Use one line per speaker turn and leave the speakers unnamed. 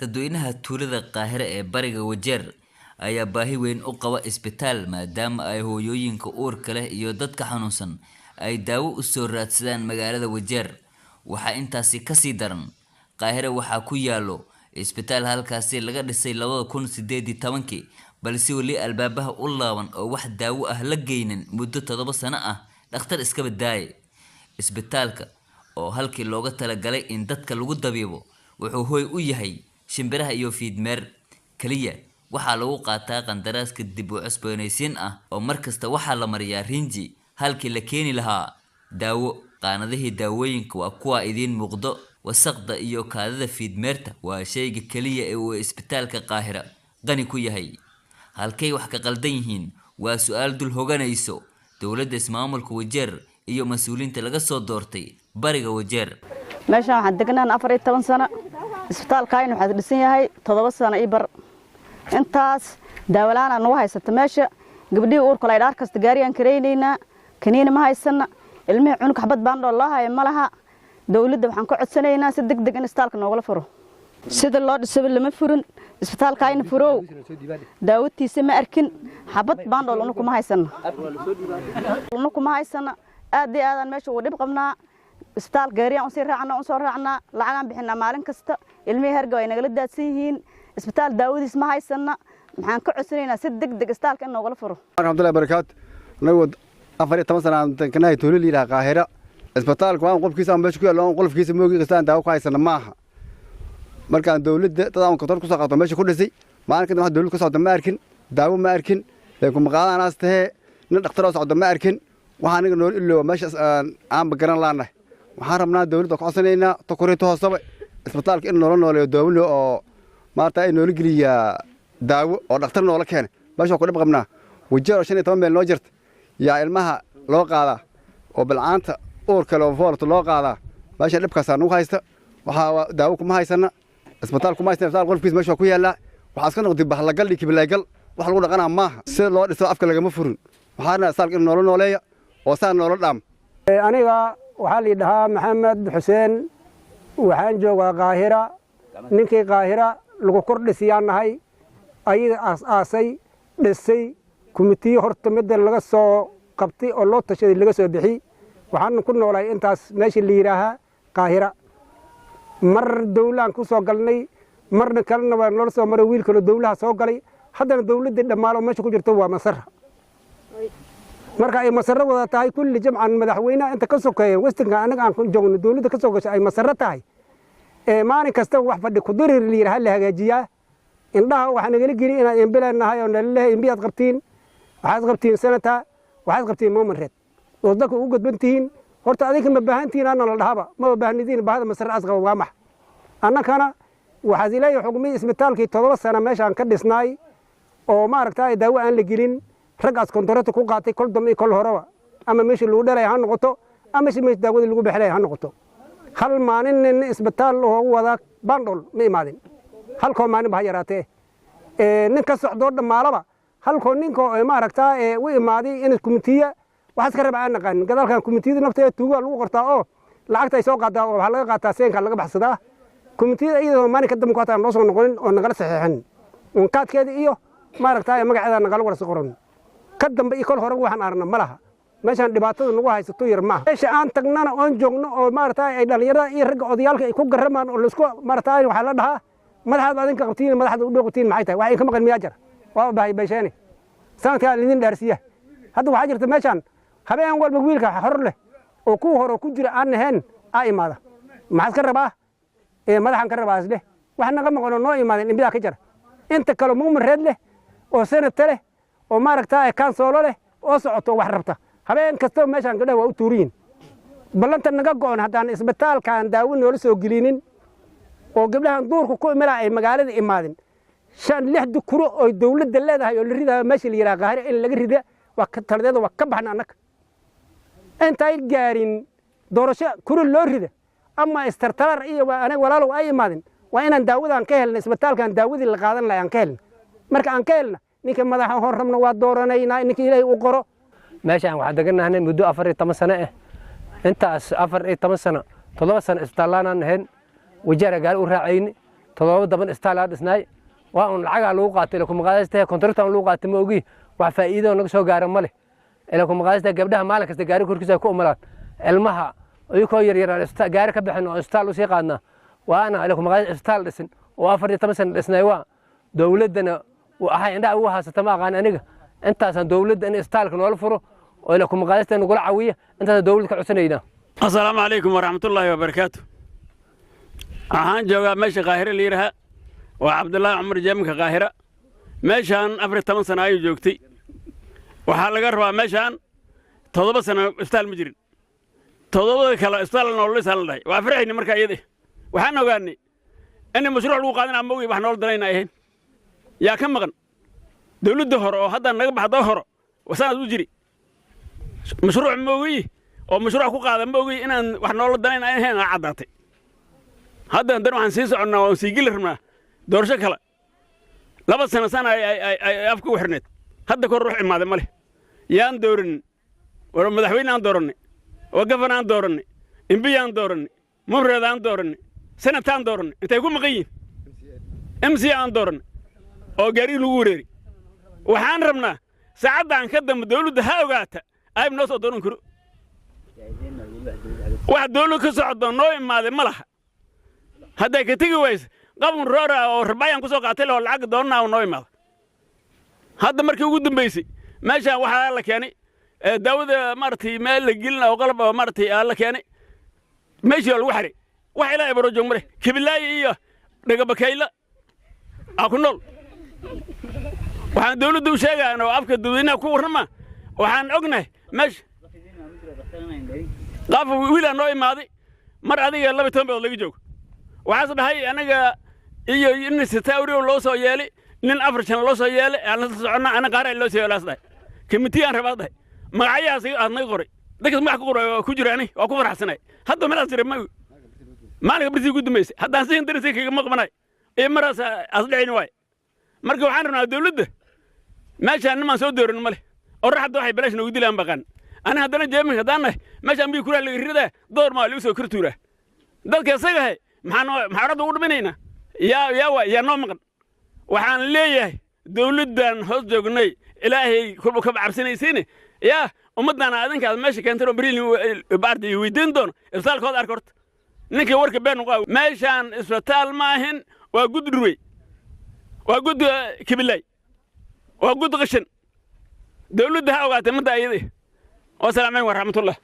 dadweynaha tuulada Qaahire ee bariga Wajeer ayaa baahi weyn u qaba isbitaal maadaama ay hooyooyinka uurka leh iyo dadka xanuunsan ay daawo u soo raadsadaan magaalada Wajeer. Waxa intaasi ka sii daran Qaahire waxa ku yaalo isbitaal halkaasi laga dhisay 2018 balse wali albaabaha u laaban oo wax daawo ah la geynin muddo 7 sano ah. dhakhtar iska badaay isbitaalka oo halkii looga talagalay in dadka lagu dabiibo wuxuu hooy u yahay shimbiraha iyo fiidmeer kaliya. waxaa lagu qaataa qandaraaska dib u cusboonaysiin ah oo markasta waxaa la mariyaa rinji halkii la keeni lahaa daawo. qaanadihii daawooyinka waa kuwa idin muuqdo, wasaqda iyo kaadida fiidmeerta waa shayga kaliya ee uu isbitaalka Qaahire qani ku yahay. halkay wax ka qaldan yihiin waa su'aal dul hoganayso dawladda ismaamulka Wajeer iyo mas'uuliyiinta laga soo doortay bariga Wajeer.
meeshaan waxaan degnaan 14 sano isbitaalkaayna waxa dhisan yahay 7 sano iyo bar. intaas daawalaana noo haysata meesha gabdhii uurka la idhaar kasta gaariyaan kareynayna kaniina ma haysana ilmaha cunug xabad baan dhoolahay malaha. dawladda waxaan ku codsanaynaa si degdeg in isbitaalka noogala furo sida loo dhisay lama furin isbitaalkaayna furow daawatiisa ma arkin xabad baan dhool kuma haysana aad iyo aad meesha uu dhib qabnaa. isbitaal gaariyaan u soo raacnaa lacagaan bixinaa maalin kasta ilmaha herga ay nagala daadsan yihiin. isbitaal daawadiis ma haysana maxaan ka codsanaynaa si degdeg isbitaalka in noogala furo.
alxamdulillaah barakaat anagu 14 sano aan kanahay tuulada Qaahire isbitaalka waan qofkiisa aan meesha ku yaalo qolofkiisa moogi qastaan daawo ku haysana maaha. markaan dawladda dadaan ka ku soo qaato meesha ku dhisay maalinka wax dawladda ka soo ma arkin daawo ma arkin ee kuma qaadaan astahe nin dhakhtar oo socdo ma arkin. waxaan aniga nool ilaa meesha aan bagaran laanahay. waxaan rabnaa dawladda ku codsanaynaa takoorito hoosaba isbitaalka in nooleeyo dawlo oo maanta ay nool geliya daawo oo dhakhtar noola keenay meesha ku dhib qabnaa. Wajeer 15 meel noo jirta yaa ilmaha loo qaadaa oo bilcaanta uurka loo foorto loo qaadaa meesha dhibkaas aan u haysta. waxa daawo kuma haysana isbitaal kuma haysana isbitaal qolkiis meesha ku yaala waxa iska noqday bahlagal kibilaygal wax lagu dhaqanaa maaha. si loo dhiso afka lagama furin waxaana isbitaalka in nooleeyo oo saan noola dhaam.
aniga waxaa la dhahaa Maxamed Xuseen waxaan joogaa Qaahire. ninkii Qaahire lagu kordhisiyanahay ayada aasay dhisay kumitiye horta mid laga soo qabtay oo loo tashaday laga soo bixi. waxaan ku noolay intaas meeshii la yiraahaa Qaahire. mar dawlaan ku soo galnay marna kalena waa noo soo maray wiil kale dawlaha soo galay. haddana dawladda dhamaalo meesha ku jirto waa Masar. marka ay Masar wada tahay kulli jamcan madaxweynaha inta ka sokeeyay westinka anaga aan ku joogno dawladda ka soo gashay ay Masar tahay maalin kasta wax fadhi ku dirir la yiraahdo la hagaajiyaa. indhaha waxa naga geli inaad imbilaanahay oo nalahay imbiyaad qabtiin waxaad qabtiin sanata waxaad qabtiin moomareed oo dadku u gudbantiin. horta adiga ma baahantiin aan la dhahaba ma baahnidin baahada Masar asqa waa max. annakana waxaad ilaahay xugmay isbitaalkii 7 sano meeshaan ka dhisnay oo ma aragtay daawo aan la gelin ragaas kontarata ku qaatay kol dambe kol horaba ama meeshii lagu dhalay ha noqoto ama meeshii daawada lagu bixilay ha noqoto. hal maalin isbitaal oo wada bandol ma imaadin halkoo maalin baa yaraatee nin ka socdo dhamaalaba halkoo ninka ma aragtay u imaaday in kumitiye waxaas ka rabaa naqaan gadalkan kumitiyada nafteeda tuuga lagu qortaa oo lacagta ay soo qaadaa oo waxa laga qaataa seenka laga baxsadaa. kumitiyada iyadoo maalin ka dambe ku hataan loo soo noqonin oo nagala saxiixan un kaadkeeda iyo ma aragtay magaceeda nagala warso qoran ka dambe iyo kol hore waxaan aragna malaha. meeshaan dhibaatada lagu haysto yar ma meesha aan tagnana oon joogno oo ma aragtay ay dhalinyarada iyo rag odayaalka ay ku garamaan oo isku ma aragtay waxa la dhahaa madaxda adinka qabtiin madaxda u dhooqtiin maxay tahay waxa ka maqan miyaa jar waa baahay beesheene sanadka lidin dhaarsiya. hadda waxa jirta meeshaan habeen walba wiilka hor leh oo ku hor ku jira aan ahayn ay imaada maxaad ka rabaa madaxan ka rabaa isle wax naga maqan oo noo imaadeen imbiya ka jar. inta kale muumareed leh oo sanadta leh oo ma aragtay kansolo leh oo socoto wax rabta habeen kasta meeshaan gadha waa u tuuriin. ballanta naga go'on haddaan isbitaalkan daawo noola soo gelinin oo gabdhahan duurku ku imilaa ay magaalada imaadin 5-6 dukuro oo dawladda leedahay oo la ridaa meesha la yiraahdo Qaahire in laga rida waa ka taladeeda waa ka baxna anaka. intay gaarin doorasho kuru loo rida ama istartarar iyo anaga walaalow ay imaadin waa inaan daawadan ka helno isbitaalkan daawadii la qaadan lahayn ka helno. marka aan ka helno ninka madaxa hor rabna waa dooranaynaa ninka Ilaahay u qoro.
meeshaan waxaan deganahay muddo 14 sano intaas 14 sano 7 sano isbitaalaan ahayn Wajeer gaar u raacayni todoba daban istaal dhisnay waa un lacag lagu qaatay ila kuma qaadaysta kontraktan lagu qaatay ma ogi wax faa'iido naga soo gaaro male ila kuma qaadaysta gabdhaha maalin kasta gaari korkiisa ku umalaan ilmaha ayuu yar yar gaari ka bixin oo istaal u sii qaadna waana ila kuma qaadaysta istaal dhisin oo 14 sano dhisnay waa dawladana waxay indhaha ugu haysata ma aqaan aniga intaasan dawladda in istaalka noola furo oo ila kuma qaadaysta in gula caawiya intaas dawladda ka codsanayna
السلام عليكم ورحمة الله وبركاته. أهان جواب ماشي قاهرة ليرها وعبد الله عمر جامك قاهرة ماشان أفريد 8 سنة أيو جوكتي وحال قربا ماشان تضرب سنة استال مجرين تضرب كلا استال نولي سال الله وأفرحني مركا يدي وحنا قالني إن مشروع لو قادنا عموي وحنا نولد لنا إيهن يا كم مغن دولة دهر وهذا نقبح ظهر وسنة وجري مشروع عموي ومشروع كو قادم موغي إن wax nool dayn ay ahayn cadaatay hadda dan waxaan sii soconaa oo sii gilirnaa doorsho kale laba sano ay afku xirneed hadda kor ruux imaade male yaan doorin war madaxweynaan dooranay oo gafanaan dooranay imbiyaan dooranay mumreedaan dooranay sanataan dooranay intay ku maqayin MC aan dooranay oo gaari lagu wareeri waxaan rabnaa saacadan ka dambe dawladda ha ogaata ay noo soo dooran karo wax dawlad ka socdo noo imaade malaha hadday ka tagi wayso qabun roora oo rabayaan ku soo qaatay oo lacag doonaa noo imaado hadda markii ugu dambeysay meeshaan waxa la keenay daawada martii meel la gelin oo qalab martii la keenay meeshii lagu xiri wax ilaahay baro joog mare kibilaay iyo dhaga bakayla aku nool waxaan dawladdu u sheegaano afka dadweynaha ku warnama waxaan ognahay meesha قاف ويلا نوي ماضي مر هذه الله بتنبه ولا يجوك وعصر هاي أنا إيه إن ستاوري ولا سو يالي نن أفرشان ولا سو يالي أنا قارئ ولا سو يالي أصلا كمتي أنا رباطه ما عيا سي أنا قري لكن ما أقول كجراني أقول حسناي هذا ما لازم ما أنا بريء قد ميس هذا سين درسي كي ما قمناي إيه مرة أصلي نواي مركو حنا دولده ماشي أنا ما سود دورن ماله أروح أدور حي بلاش نودي لهم بقان أنا هذا جامي هذانا ماشي أمي كورا اللي يريده دور ما لوسو كرتورة ذلك يصير محارد أقول منينا يا نوم وحن ليه دولدان هوس جوجني إلهي كل مكب عبسني سيني يا ومدنا أنا أذنك هذا ماشي كان ترى بريل بعد يودين دون إرسال كود أركورت نك ورك بين وقاو ماشان إسبتال ماهن وجود روي وجود كبلاي وجود غشن دولدها وقت مدة أيدي والسلام عليكم ورحمة الله